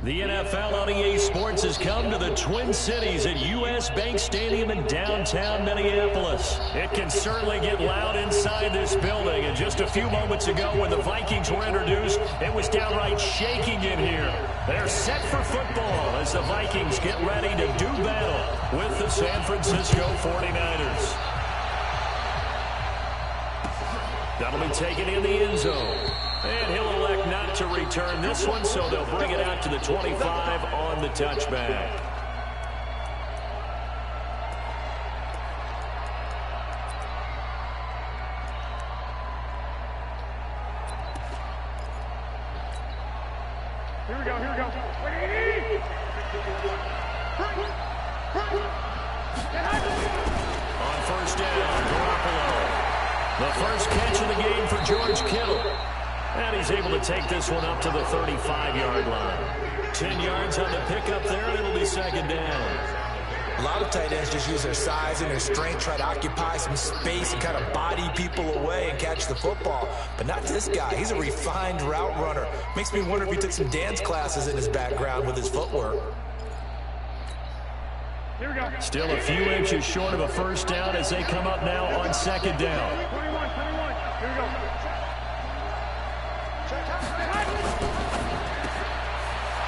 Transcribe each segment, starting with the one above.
The NFL on EA Sports has come to the Twin Cities at US Bank Stadium in downtown Minneapolis. It can certainly get loud inside this building. And just a few moments ago when the Vikings were introduced, it was downright shaking in here. They're set for football as the Vikings get ready to do battle with the San Francisco 49ers. That'll be taken in the end zone. And he'll elect not to return this one, so they'll bring it out to the 25 on the touchback. Here we go, here we go. On first down, Garoppolo. The first catch of the game for George Kittle. And he's able to take this one up to the 35-yard line. 10 yards on the pickup there, and it'll be second down. A lot of tight ends just use their size and their strength, try to occupy some space and kind of body people away and catch the football. But not this guy. He's a refined route runner. Makes me wonder if he took some dance classes in his background with his footwork. Here we go. Still a few inches short of a first down as they come up now on second down. 21. Here we go.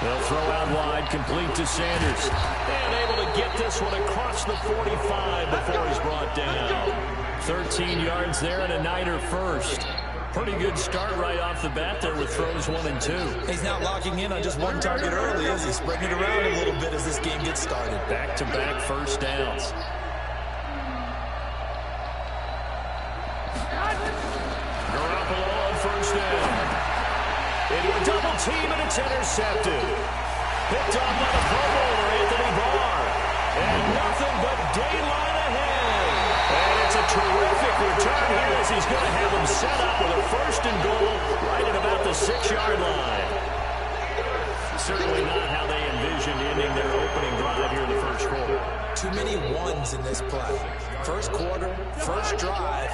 They'll throw out wide, complete to Sanders. And able to get this one across the 45 before he's brought down. 13 yards there and a Niner first. Pretty good start right off the bat there with throws 1 and 2. He's not locking in on just one target early, is he? Spreading it around a little bit as this game gets started. Back-to-back first downs. Garoppolo on first down. Into a double team, and it's intercepted. Picked up by the Pro Bowler, Anthony Barr. And nothing but daylight ahead. And it's a terrific return here as he's going to have them set up with a first and goal right at about the 6-yard line. Certainly not how they envisioned ending their opening drive here in the first quarter. Too many ones in this play. First quarter, first drive,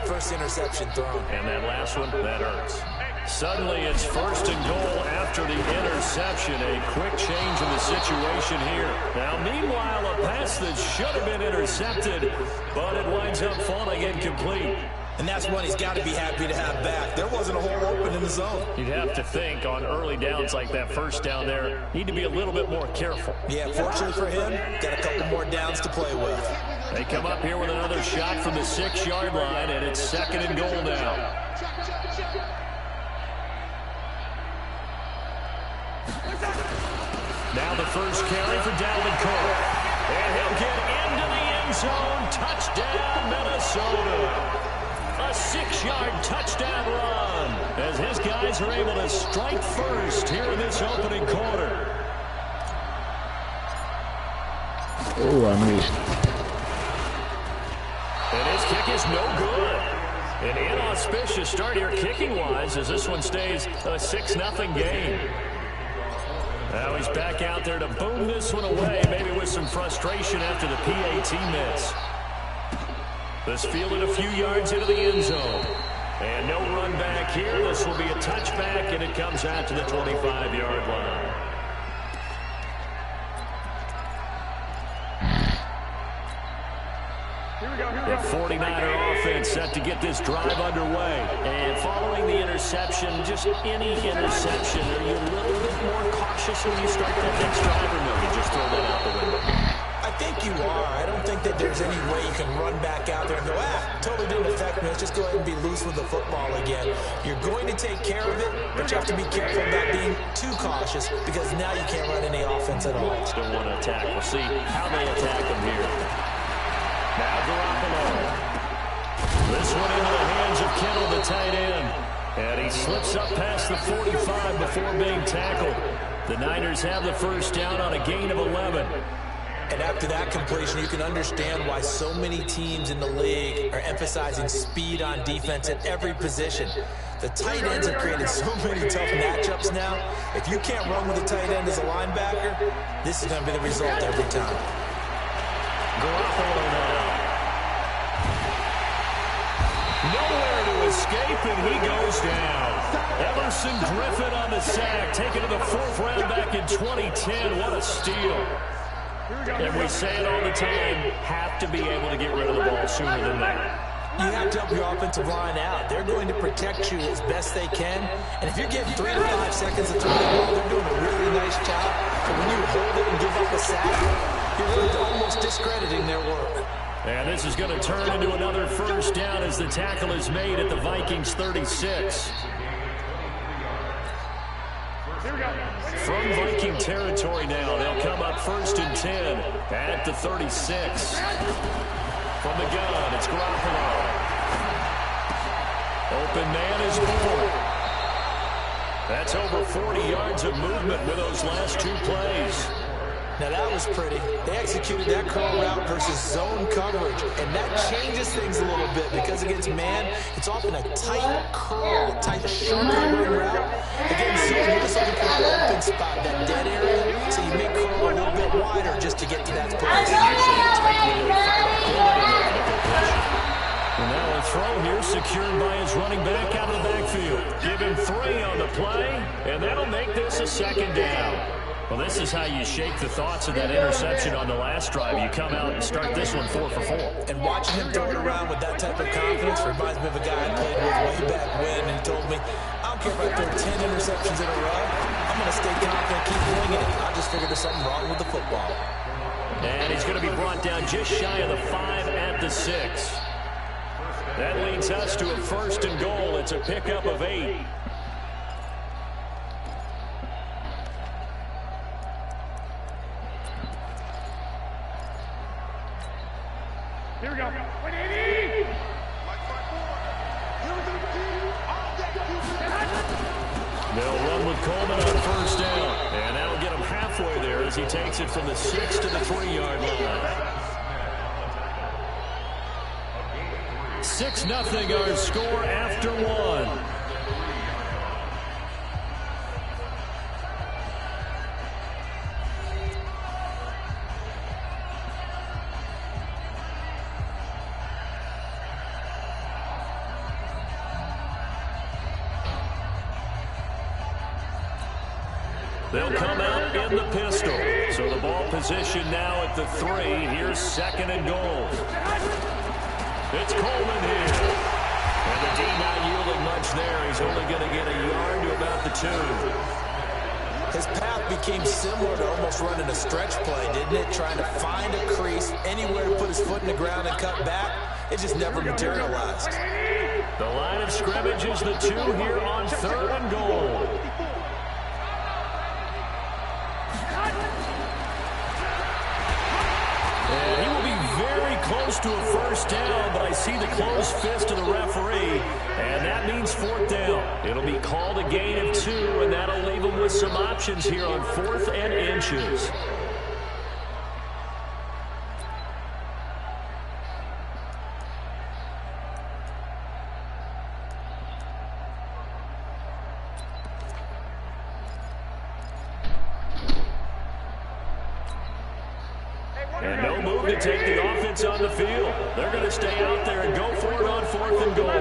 first interception thrown. And that last one, that hurts. Suddenly it's first and goal after the interception. A quick change in the situation here. Now, meanwhile, a pass that should have been intercepted, but it winds up falling incomplete. And that's one he's got to be happy to have back. There wasn't a hole open in the zone. You'd have to think on early downs like that first down there, need to be a little bit more careful. Yeah, fortunately for him, got a couple more downs to play with. They come up here with another shot from the 6-yard line, and it's second and goal now. Now the first carry for Dalvin Cook. And he'll get into the end zone. Touchdown, Minnesota. A 6-yard touchdown run as his guys are able to strike first here in this opening quarter. Oh, I missed. And his kick is no good. An inauspicious start here kicking-wise as this one stays a 6-0 game. Now he's back out there to boom this one away, maybe with some frustration after the PAT miss. This fielded a few yards into the end zone. And no run back here. This will be a touchback, and it comes out to the 25-yard line. The 49er offense set to get this drive underway. And following the interception, just any interception, are you a little bit more cautious when you start that next drive, or no, you just throw that out the window? I think you are. I don't think that there's any way you can run back out there and go, totally didn't affect me. Let's just go ahead and be loose with the football again. You're going to take care of it, but you have to be careful about being too cautious because now you can't run any offense at all. Still want to attack. We'll see how they attack them here. Now Garoppolo. This one into the hands of Kittle, the tight end. And he slips up past the 45 before being tackled. The Niners have the first down on a gain of 11. And after that completion, you can understand why so many teams in the league are emphasizing speed on defense at every position. The tight ends have created so many tough matchups now. If you can't run with a tight end as a linebacker, this is going to be the result every time. Garoppolo now. Nowhere to escape, and he goes down. Everson Griffin on the sack, taken to the 4th round back in 2010. What a steal. And we say it all the time, have to be able to get rid of the ball sooner than that. You have to help your offensive line out. They're going to protect you as best they can. And if you're getting 3 to 5 seconds to throw the ball, they're doing a really nice job. So when you hold it and give up a sack, you're really almost discrediting their work. And this is going to turn into another first down as the tackle is made at the Vikings 36. From Viking territory now, they'll come up 1st and 10 at the 36. From the gun, it's Garoppolo. Open man is Moore. That's over 40 yards of movement with those last 2 plays. Now that was pretty. They executed that curl route versus zone coverage, and that changes things a little bit because against man, it's often a tight curl, tight shoulder route. Against zone, you're just looking for the open spot, that dead area, so you may curl a little bit wider just to get to that place. And now a throw here secured by his running back out of the backfield. Give him 3 on the play, and that'll make this a 2nd down. Well, this is how you shake the thoughts of that interception on the last drive. You come out and start this one 4 for 4. And watching him throw it around with that type of confidence reminds me of a guy I played with way back when, and he told me, I don't care if I throw 10 interceptions in a row. I'm going to stay confident, keep winging it. I just figured there's something wrong with the football. And he's going to be brought down just shy of the 5 at the 6. That leads us to a 1st and goal. It's a pickup of 8. Here we go. They'll run with Coleman on 1st down. And that'll get him halfway there as he takes it from the 6 to the 3-yard line. 6-0 our score after 1. They'll come out in the pistol. So the ball position now at the 3. Here's 2nd and goal. It's Coleman here. And the D not yielding much there. He's only going to get a yard to about the 2. His path became similar to almost running a stretch play, didn't it? Trying to find a crease, anywhere to put his foot in the ground and cut back. It just never materialized. The line of scrimmage is the 2 here on 3rd and goal. And he will be very close to a 1st down, but I see the closed fist of the referee, and that means 4th down. It'll be called a gain of 2, and that'll leave him with some options here on 4th and inches. And no move to take the offense on the field. They're going to stay out there and go for it on 4th and goal.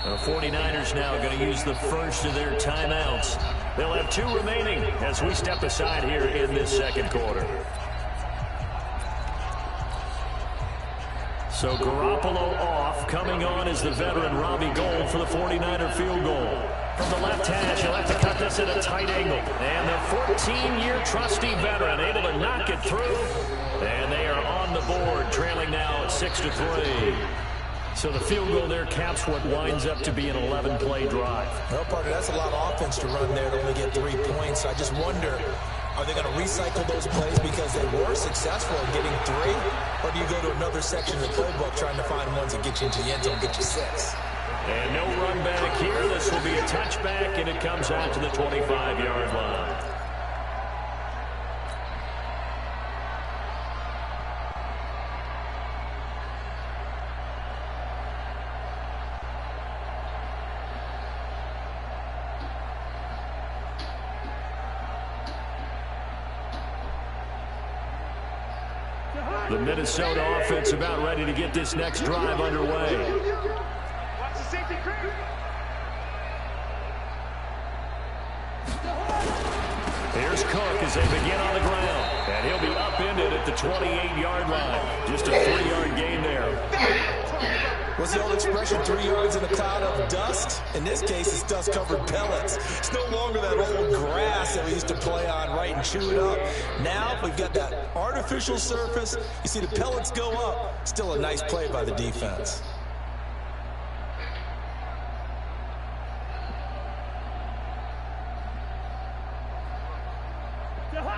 The 49ers now going to use the first of their timeouts. They'll have 2 remaining as we step aside here in this 2nd quarter. So Garoppolo off. Coming on is the veteran Robbie Gould for the 49er field goal. From the left hash, he'll have to cut this at a tight angle. And the 14-year trusty veteran able to knock it through. And they are on the board, trailing now at 6-3. So the field goal there caps what winds up to be an 11-play drive. Well, partner, that's a lot of offense to run there to only get 3 points. I just wonder, are they going to recycle those plays because they were successful in getting 3? Or do you go to another section of the playbook trying to find ones that get you into the end zone, get you 6? And no run back here. This will be a touchback, and it comes out to the 25-yard line. The Minnesota offense about ready to get this next drive underway. Watch the safety crew. Here's Cook as they begin on the ground. And he'll be upended at the 28-yard line. Just a 3-yard gain there. What's the old expression, 3 yards in a cloud of dust? In this case, it's dust-covered pellets. It's no longer that old grass that we used to play on, right, and chew it up. Now we've got that artificial surface. You see the pellets go up. Still a nice play by the defense.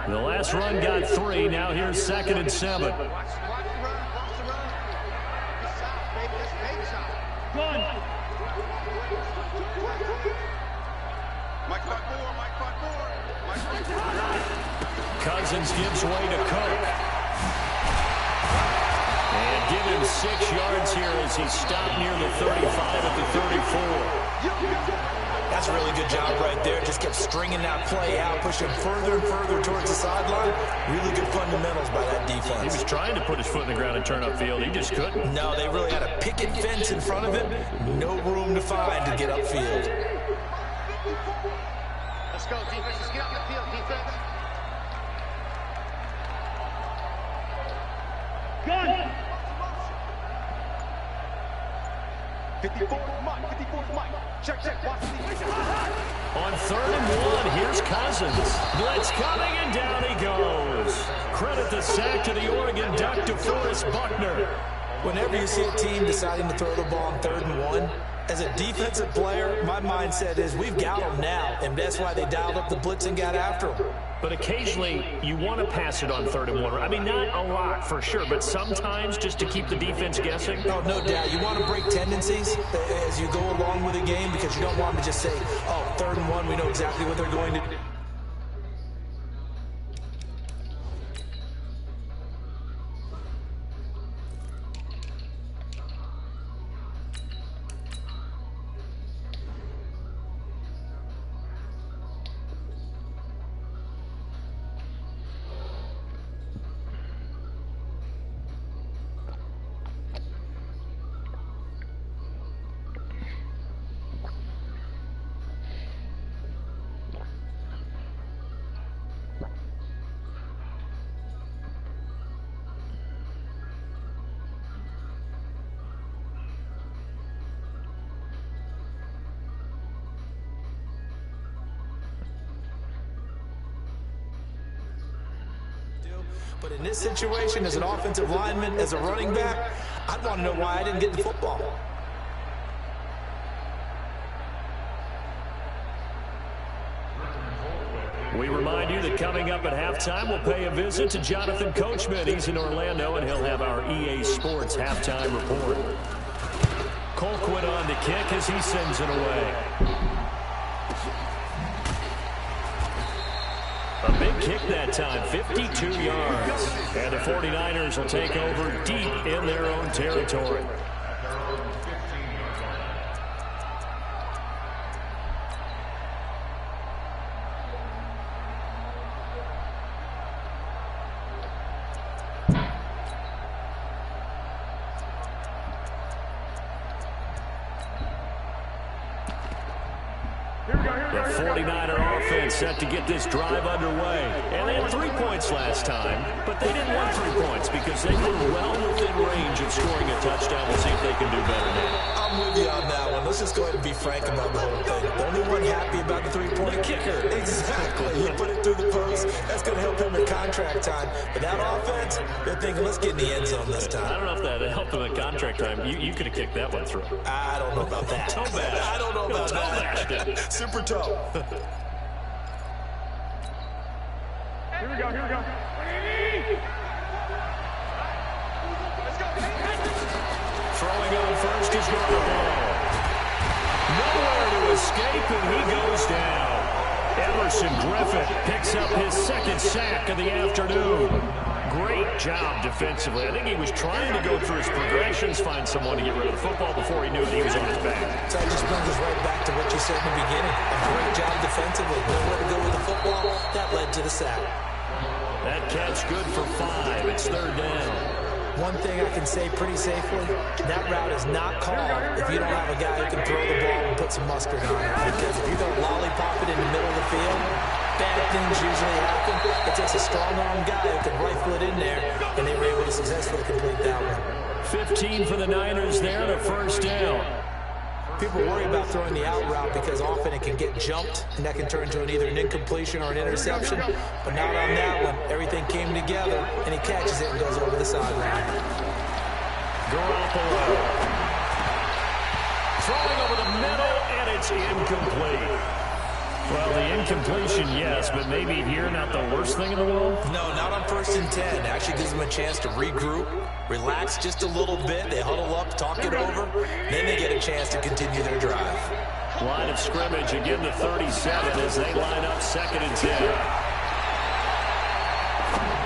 The last run got 3. Now here's 2nd and 7. Watch the run. Watch the run. This shot, baby. This baby shot. Run. Mike 5-4. Mike 5-4. Mike 5-4. Cousins gives way to Cook. And give him 6 yards here as he stopped near the 35 at the 34. That's a really good job right there. Just kept stringing that play out, pushing further and further towards the sideline. Really good fundamentals by that defense. He was trying to put his foot in the ground and turn upfield. He just couldn't. No, they really had a picket fence in front of him. No room to find to get upfield. Let's go, defense. Let's get out the field, defense. Gun. 54th Mike. 54th Mike. Check. Watch the On 3rd and 1, here's Cousins. Blitz coming, and down he goes. Credit the sack to the Oregon Duck, DeForest Buckner. Whenever you see a team deciding to throw the ball on 3rd and 1, as a defensive player, my mindset is we've got them now, and that's why they dialed up the blitz and got after them. But occasionally, you want to pass it on 3rd and 1. I mean, not a lot for sure, but sometimes just to keep the defense guessing. Oh, no doubt. You want to break tendencies as you go along with the game because you don't want to just say, oh, 3rd and 1, we know exactly what they're going to do. But in this situation, as an offensive lineman, as a running back, I'd want to know why I didn't get the football. We remind you that coming up at halftime, we'll pay a visit to Jonathan Coachman. He's in Orlando, and he'll have our EA Sports halftime report. Colquitt on to kick as he sends it away. A big kick that time, 52 yards. And the 49ers will take over deep in their own territory. The 49er offense set to get this drive underway. And they had 3 points last time, but they didn't want 3 points because they were well within range of scoring a touchdown. We'll see if they can do better now. I'm with you on that one. Let's just go ahead and be frank about the whole thing. The only one happy about the 3-point kicker. Exactly. He put it through the post. That's going to help him in contract time. But that offense, they're thinking, let's get in the end zone this time. I don't know if that helped him in contract time. You could have kicked that one through. I don't know about that. Toe bash. I don't know about that. Super toe. Here we go. Let's go. Throwing on first is Garoppolo. Nowhere to escape, and he goes down. Emerson Griffin picks up his second sack of the afternoon. Great job defensively. I think he was trying to go through his progressions, find someone to get rid of the football before he knew that he was on his back. So that just brings us right back to what you said in the beginning. A great job defensively. Nowhere to go with the football. That led to the sack. That catch good for 5. It's third down. One thing I can say pretty safely, that route is not called if you don't have a guy who can throw the ball and put some mustard on it. Because if you don't lollipop it in the middle of the field, bad things usually happen. It takes a strong-arm guy who can rifle it in there, and they were able to successfully complete that one. 15 for the Niners there, the first down. People worry about throwing the out route because often it can get jumped, and that can turn into either an incompletion or an interception. But not on that one. Everything came together, and he catches it and goes over the sideline. Garoppolo. Throwing over the middle, and it's incomplete. Well, the incompletion, yes, but maybe here not the worst thing in the world? No, not on 1st and 10. Actually gives them a chance to regroup, relax just a little bit. They huddle up, talk it over. Then they get a chance to continue their drive. Line of scrimmage again to 37 as they line up 2nd and 10.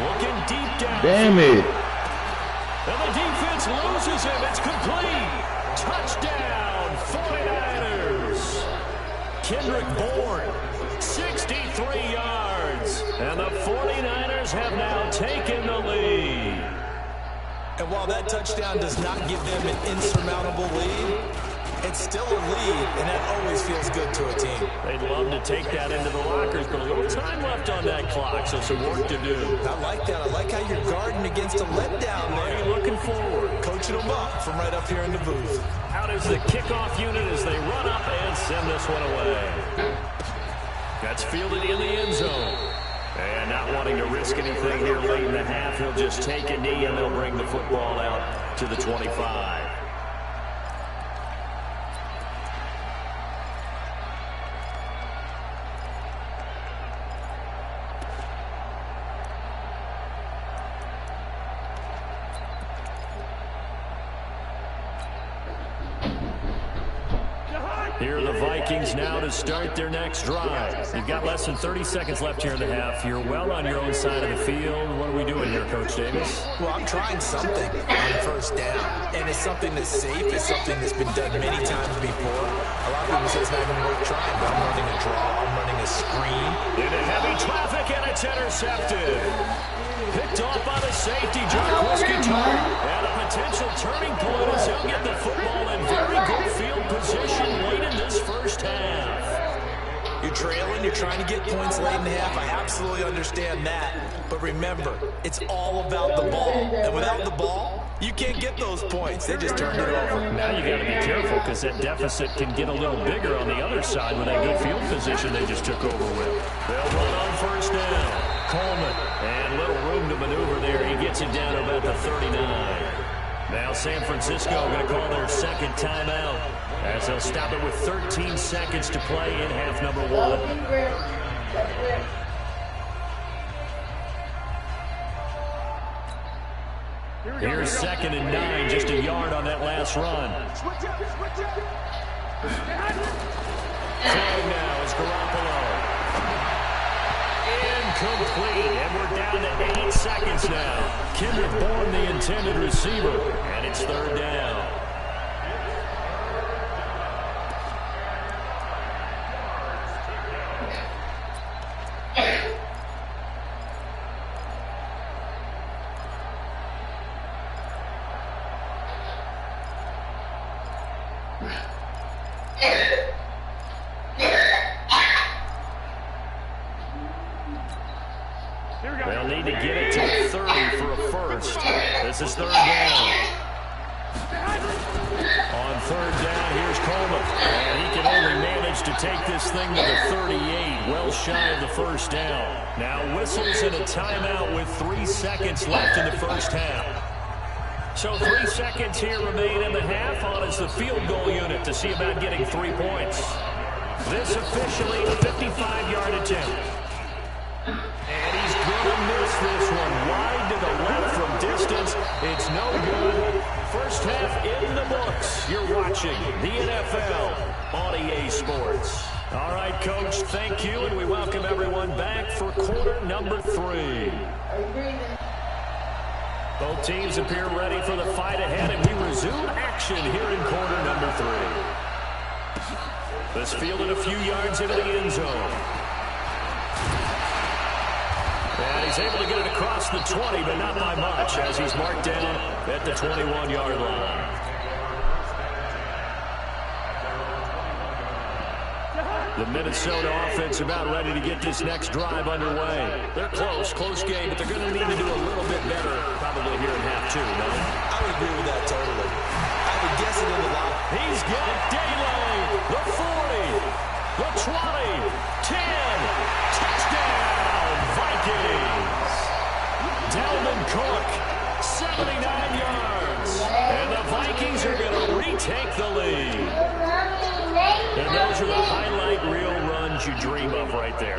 Looking deep down. Damn it. And the defense loses him. It's complete. Touchdown, 49ers. Kendrick Bourne, 63 yards. And the 49ers have now taken the lead. And while that touchdown does not give them an insurmountable lead, it's still a lead, and that always feels good to a team. They'd love to take that into the lockers, but a little time left on that clock, so some work to do. I like that. I like how you're guarding against a letdown there. You're looking forward. Coaching them up from right up here in the booth. Out is the kickoff unit as they run up and send this one away. That's fielded in the end zone. And not wanting to risk anything here late in the half, he'll just take a knee and they'll bring the football out to the 25. Here are the Vikings now to start their next drive. You've got less than 30 seconds left here in the half. You're well on your own side of the field. What are we doing here, Coach Davis? Well, I'm trying something on 1st down. And it's something that's safe. It's something that's been done many times before. A lot of people say it's not even worth trying, but I'm running a draw. I'm running a screen. Into heavy traffic, and it's intercepted. Picked off by the safety, Jarquez Couture. And a potential turning point as he'll get the football in very good field position late in this first half. You're trailing, you're trying to get points late in the half. I absolutely understand that. But remember, it's all about the ball. And without the ball, you can't get those points. They just turned it over. Now you got to be careful because that deficit can get a little bigger on the other side with that good field position they just took over with. They'll run on 1st down. Coleman, and little room to maneuver there. He gets it down to about the 39. Now San Francisco going to call their 2nd timeout as they'll stop it with 13 seconds to play in half number 1. Here's 2nd and 9, just a yard on that last run. Throwing now is Garoppolo. Incomplete, and we're down to 8 seconds now. Kendrick Bourne, the intended receiver, and it's 3rd down. They'll need to get it to 30 for a first. This is 3rd down. On 3rd down, here's Coleman. And he can only manage to take this thing to the 38, well shy of the 1st down. Now whistles and a timeout with 3 seconds left in the first half. So 3 seconds here remain in the half. On is the field goal unit to see about getting 3 points. This officially a 55-yard attempt. And he's going to miss this one wide to the left from distance. It's no good. First half in the books. You're watching the NFL on EA Sports. All right, Coach, thank you, and we welcome everyone back for quarter number 3. Both teams appear ready for the fight ahead, and we resume action here in quarter number 3. This fielded a few yards into the end zone. And he's able to get it across the 20, but not by much, as he's marked down at the 21-yard line. The Minnesota offense about ready to get this next drive underway. They're close game, but they're going to need to do a little bit better probably here in half 2, no? I would agree with that totally. I would guess it in the line. He's got Daly, the 40, the 20, 10, touchdown, Vikings. Dalvin Cook, 79 yards. And the Vikings are going to retake the lead. And those are the highlight reel runs you dream of right there.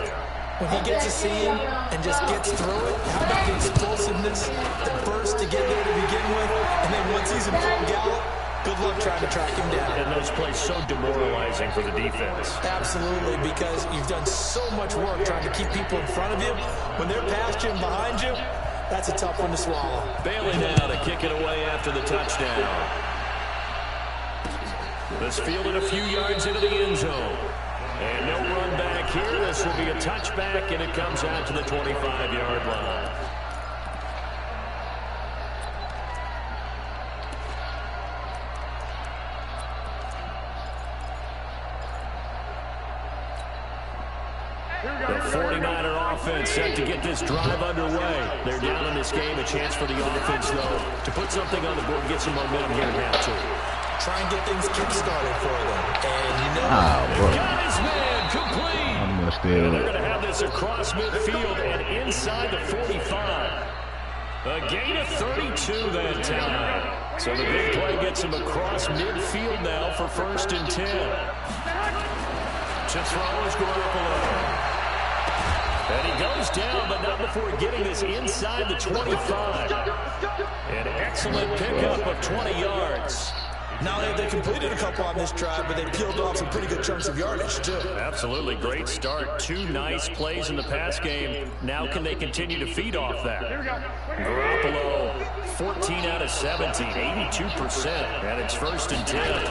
When he gets a seam and just gets through it, how about the explosiveness, the burst to get there to begin with, and then once he's in full gallop, good luck trying to track him down. And those plays so demoralizing for the defense. Absolutely, because you've done so much work trying to keep people in front of you. When they're past you and behind you, that's a tough one to swallow. Bailey now to kick it away after the touchdown. This fielded a few yards into the end zone. And no run back here. This will be a touchback, and it comes out to the 25-yard line. The 49er offense set to get this drive underway. They're down in this game. A chance for the offense, though, to put something on the board and get some momentum here in half 2. Try and get things kick-started for them. And you know, got his man complete. And they're going to have this across midfield and inside the 45. A gain of 32 that time. So the big play gets him across midfield now for 1st and 10. To throw is Garoppolo. And he goes down, but not before getting this inside the 25. An excellent pickup of 20 yards. Now they completed a couple on this drive, but they peeled off some pretty good chunks of yardage, too. Absolutely. Great start. 2 nice plays in the pass game. Now can they continue to feed off that? Garoppolo, 14 out of 17, 82%. And it's 1st and 10.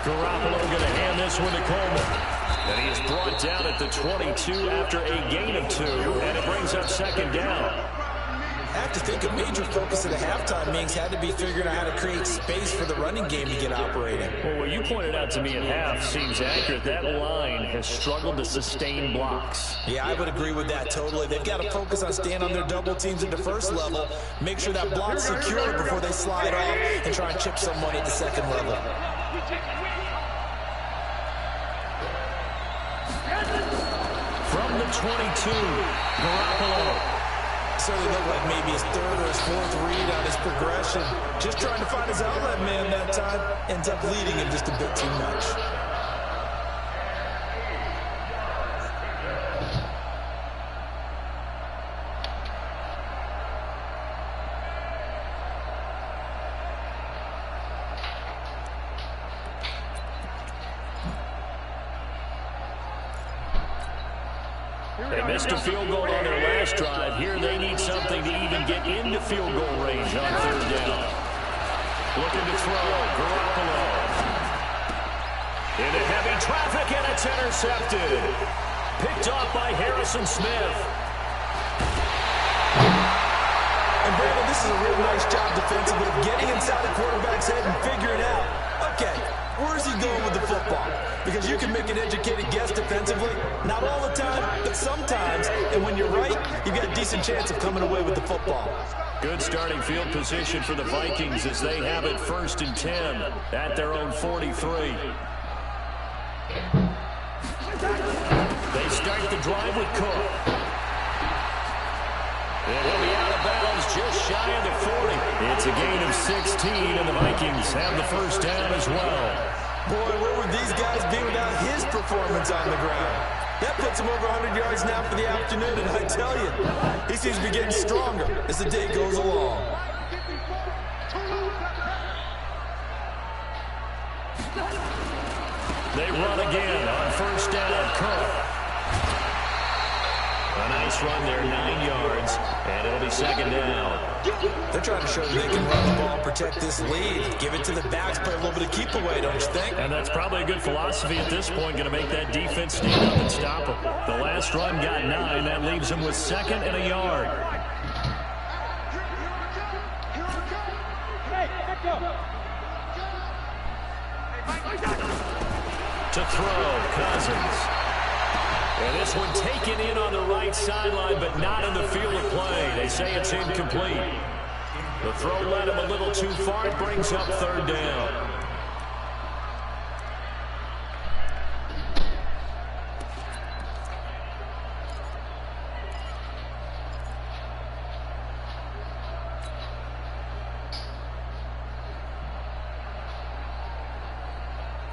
Garoppolo going to hand this one to Coleman. And he is brought down at the 22 after a gain of 2. And it brings up 2nd down. I have to think a major focus of the halftime meetings had to be figuring out how to create space for the running game to get operating. Well, what you pointed out to me at half seems accurate. That line has struggled to sustain blocks. Yeah, I would agree with that totally. They've got to focus on staying on their double teams at the first level, make sure that block's secure before they slide off and try and chip someone at the 2nd level. From the 22, Garoppolo. Certainly looked like maybe his 3rd or his 4th read on his progression. Just trying to find his outlet man that time. Ends up leading him just a bit too much. They missed a field goal on their last drive. Here they need something to even get into field goal range on 3rd down. Looking to throw. Garoppolo. Into heavy traffic, and it's intercepted. Picked off by Harrison Smith. And Brandon, this is a real nice job defensively, getting inside the quarterback's head and figuring out, okay, where's he going with the football? Because you can make an educated guess defensively, not all the time, but sometimes. And when you're right, you've got a decent chance of coming away with the football. Good starting field position for the Vikings as they have it 1st and 10 at their own 43. They start the drive with Cook. And he'll be out of bounds just shy of the 40. It's a gain of 16, and the Vikings have the 1st down as well. Boy, where would these guys be without his performance on the ground? That puts him over 100 yards now for the afternoon, and I tell you, he seems to be getting stronger as the day goes along. They run again on first down. Cook. A nice run there, 9 yards, and it'll be second down. They're trying to show that they can run the ball, protect this lead. Give it to the backs, play a little bit of keep away, don't you think? And that's probably a good philosophy at this point, going to make that defense stand up and stop them. The last run got 9. That leaves them with 2nd and a yard. To throw, Cousins. And this one taken in on the right sideline, but not in the field of play. They say it's incomplete. The throw led him a little too far. It brings up 3rd down.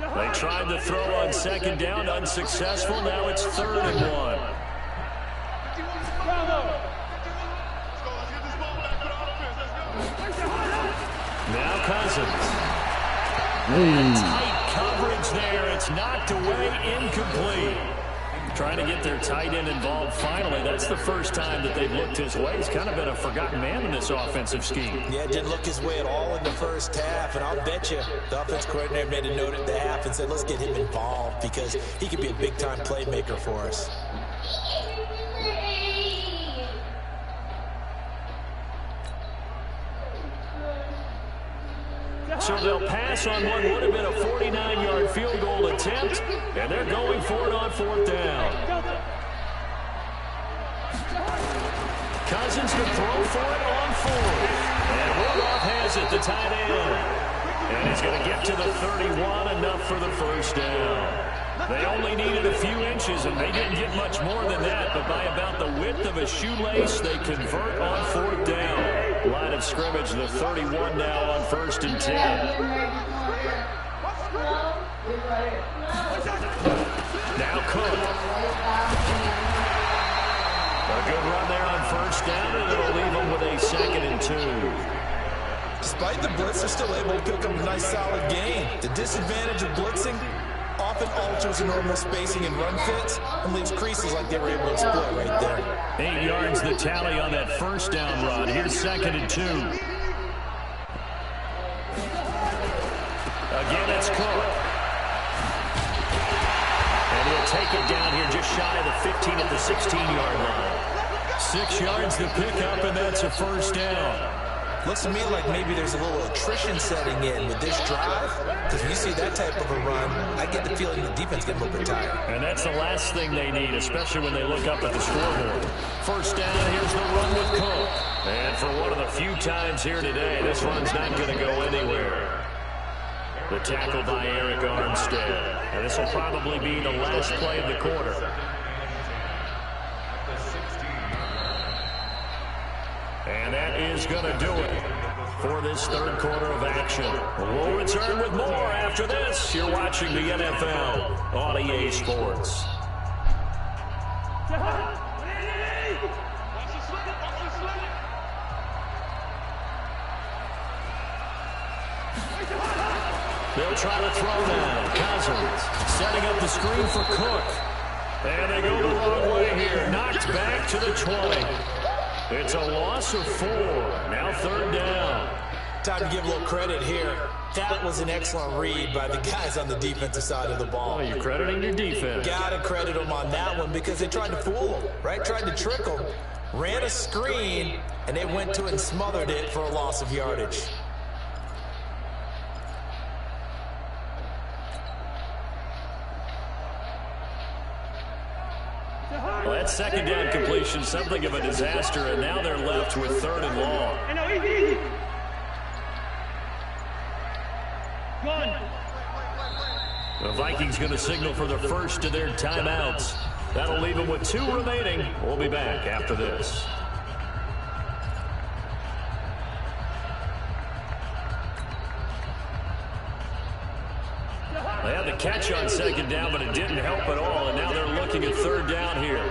They tried to throw on 2nd down, unsuccessful. Now it's 3rd and 1. Now Cousins. Tight coverage there. It's knocked away, incomplete. Trying to get their tight end involved finally. That's the first time that they've looked his way. He's kind of been a forgotten man in this offensive scheme. Yeah, didn't look his way at all in the first half, and I'll bet you the offense coordinator made a note at the half and said, let's get him involved because he could be a big-time playmaker for us. So they'll pass on what would have been a 49-yard field goal attempt, and they're going for it on 4th down. Cousins to throw for it on 4th. And Rudolph has it, the tight end. And he's going to get to the 31, enough for the first down. They only needed a few inches, and they didn't get much more than that, but by about the width of a shoelace, they convert on 4th down. Line of scrimmage, the 31 now on 1st and 10. Now Cook. A good run there on 1st down, and it'll leave them with a 2nd and 2. Despite the blitz, they're still able to pick up a nice solid gain. The disadvantage of blitzing often alters the normal spacing and run fits and leaves creases like they were able to exploit right there. 8 yards the tally on that 1st down run. Here's 2nd and 2. Again, it's Cook. And he'll take it down here just shy of the 15 at the 16-yard line. 6 yards to pick up, and that's a 1st down. Looks to me like maybe there's a little attrition setting in with this drive, because when you see that type of a run, I get the feeling the defense gets a little bit tired. And that's the last thing they need, especially when they look up at the scoreboard. 1st down, here's the run with Cook. And for one of the few times here today, this run's not going to go anywhere. The tackle by Eric Armstead. And this will probably be the last play of the quarter. And that is going to do it for this 3rd quarter of action. We'll return with more after this. You're watching the NFL on EA Sports. They'll try to throw now. Cousins setting up the screen for Cook. And they go the wrong way here. Knocked back to the 20. It's a loss of 4. Now 3rd down. Time to give a little credit here. That was an excellent read by the guys on the defensive side of the ball. Oh, you're crediting your defense. Gotta credit them on that one because they tried to fool them, right? Tried to trick them. Ran a screen, and they went to it and smothered it for a loss of yardage. Well, that 2nd down completion, something of a disaster, and now they're left with 3rd and long. The Vikings going to signal for the first of their timeouts. That'll leave them with 2 remaining. We'll be back after this. They had the catch on 2nd down, but it didn't help at all, and now they're looking at 3rd down here.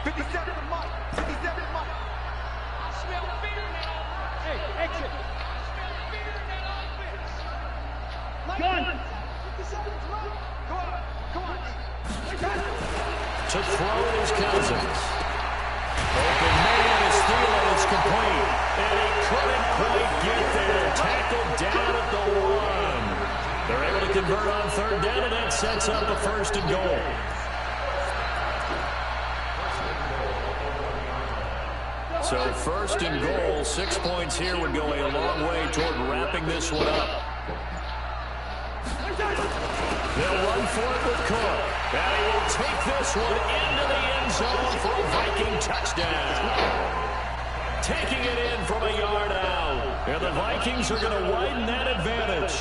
57 Mike. 57 Mike. I smell fear now. Hey, exit. I smell fear in that offense. Gun. 57 throw is Cousins. Open man is Thielen. It's complete. And he couldn't quite get there. Tackled down at the 1. They're able to convert on third down, and that sets up a 1st and goal. So 1st and goal, 6 points here would go a long way toward wrapping this one up. They'll run for it with Cook. And he will take this one into the end zone for a Viking touchdown. Taking it in from a yard out. And the Vikings are going to widen that advantage.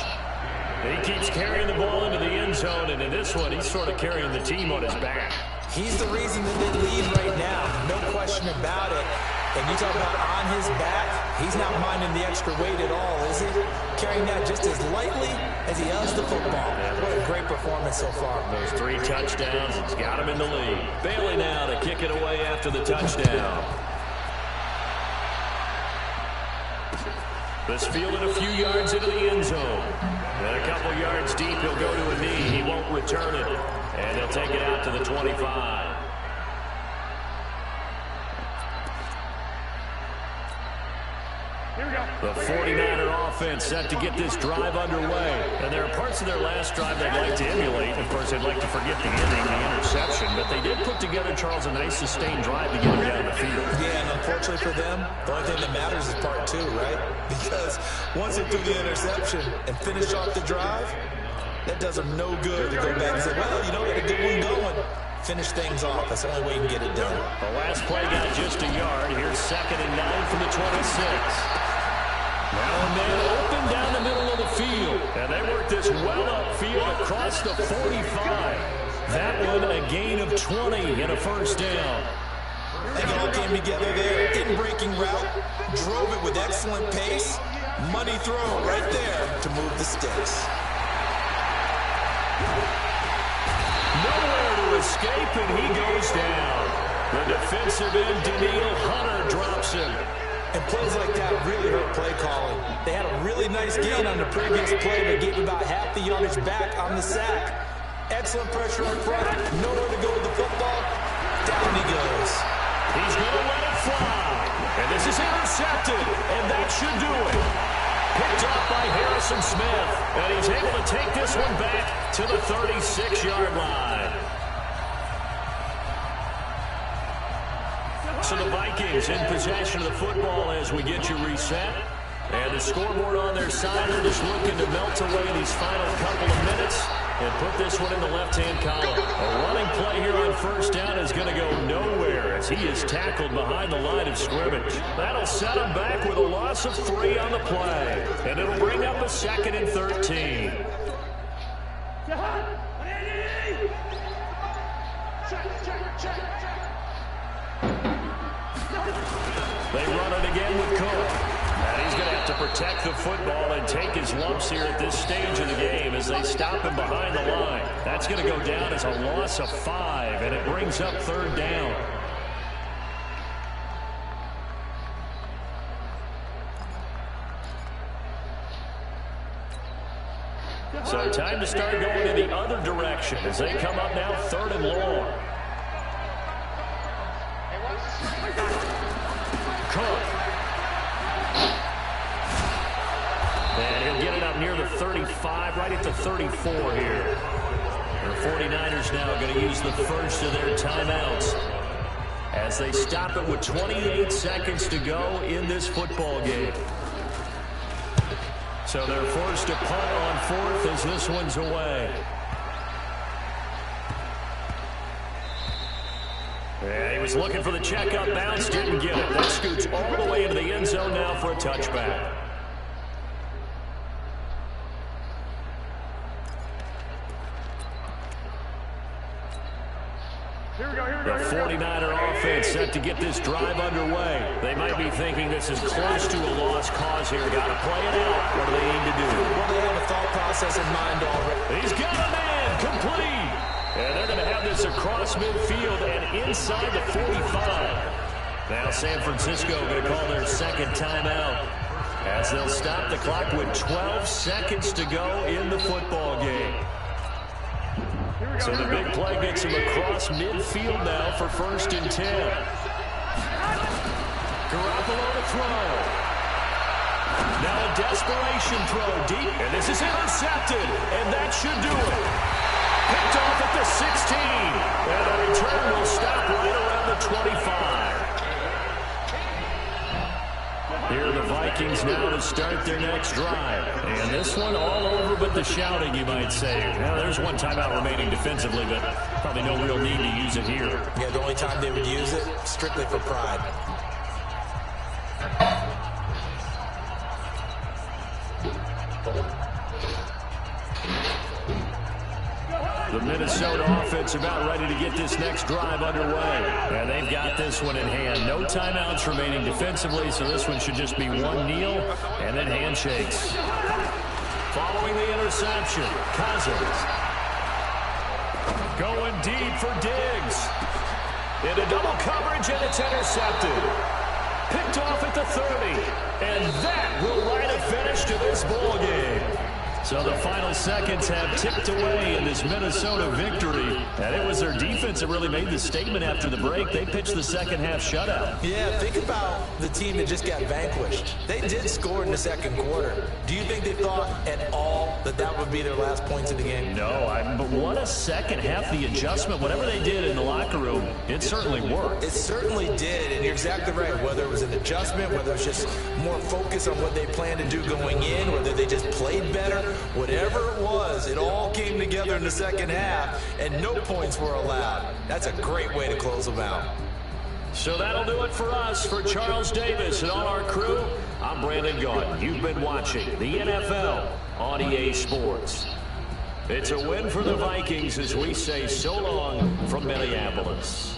He keeps carrying the ball into the end zone, and in this one, he's sort of carrying the team on his back. He's the reason that they lead right now. No question about it. And you talk about on his back, he's not minding the extra weight at all, is he? Carrying that just as lightly as he does the football. What a great performance so far. Those 3 touchdowns, it's got him in the lead. Bailey now to kick it away after the touchdown. This fielded a few yards into the end zone. And a couple yards deep, he'll go to a knee. He won't return it. And he'll take it out to the 25. The 49er offense set to get this drive underway. And there are parts of their last drive they'd like to emulate. Of course, they'd like to forget the ending, the interception. But they did put together, Charles, a nice sustained drive to get them down the field. Yeah, and unfortunately for them, the only thing that matters is part 2, right? Because once they threw the interception and finish off the drive, that does them no good to go back and say, well, you know, we had a good one going. Finish things off. That's the only way you can get it done. The last play got just a yard. Here's 2nd and 9 from the 26. Now and then open down the middle of the field. And they work this well upfield across the 45. That one a gain of 20 and a 1st down. And it all came together there. In-breaking route. Drove it with excellent pace. Money throw right there to move the sticks. Nowhere to escape, and he goes down. The defensive end, Daniil Hunter, drops him. And plays like that really hurt play calling. They had a really nice gain on the previous play, but gave about half the yardage back on the sack. Excellent pressure in front. Nowhere to go with the football. Down he goes. He's going to let it fly. And this is intercepted, and that should do it. Picked off by Harrison Smith. And he's able to take this one back to the 36-yard line. So the Vikings in possession of the football as we get you reset. And the scoreboard on their side, they're just looking to melt away these final couple of minutes and put this one in the left-hand column. A running play here on 1st down is going to go nowhere as he is tackled behind the line of scrimmage. That'll set him back with a loss of 3 on the play. And it'll bring up a 2nd and 13. They run it again with Cook. And he's going to have to protect the football and take his lumps here at this stage of the game as they stop him behind the line. That's going to go down as a loss of 5, and it brings up 3rd down. So time to start going in the other direction as they come up now 3rd and long. Cook. And he'll get it up near the 35, right at the 34 here. The 49ers now going to use the first of their timeouts as they stop it with 28 seconds to go in this football game. So they're forced to punt on 4th as this one's away. Yeah, he was looking for the check-up bounce, didn't get it. That scoots all the way into the end zone now for a touchback. The 49er offense set to get this drive underway. They might be thinking this is close to a lost cause here. Got to play it out. What do they need to do? Well, they have a thought process in mind already. He's got a man complete. And they're going to have this across midfield and inside the 45. Now San Francisco going to call their 2nd timeout as they'll stop the clock with 12 seconds to go in the football game. So the big play gets him across midfield now for 1st and 10. Garoppolo to throw. Now a desperation throw deep, and this is intercepted, and that should do it. Picked off at the 16, and the return will stop right around the 25. Here are the Vikings now to start their next drive. And this one all over but the shouting, you might say. Now, there's one timeout remaining defensively, but probably no real need to use it here. Yeah, the only time they would use it, strictly for pride. The Minnesota offense about ready to get this next drive underway. And they've got this one in hand. No timeouts remaining defensively, so this one should just be one kneel and then handshakes. Following the interception, Cousins. Going deep for Diggs. Into double coverage, and it's intercepted. Picked off at the 30. And that will write a finish to this ball game. So the final seconds have ticked away in this Minnesota victory. And it was their defense that really made the statement after the break. They pitched the second half shutout. Yeah, think about the team that just got vanquished. They did score in the second quarter. Do you think they thought at all that that would be their last points of the game? No, but what a second half. The adjustment, whatever they did in the locker room, it certainly worked. It certainly did, and you're exactly right. Whether it was an adjustment, whether it was just more focus on what they planned to do going in, whether they just played better, whatever it was, it all came together in the second half, and no points were allowed. That's a great way to close them out. So that'll do it for us. For Charles Davis and all our crew, I'm Brandon Gaudin. You've been watching the NFL on EA Sports. It's a win for the Vikings as we say so long from Minneapolis.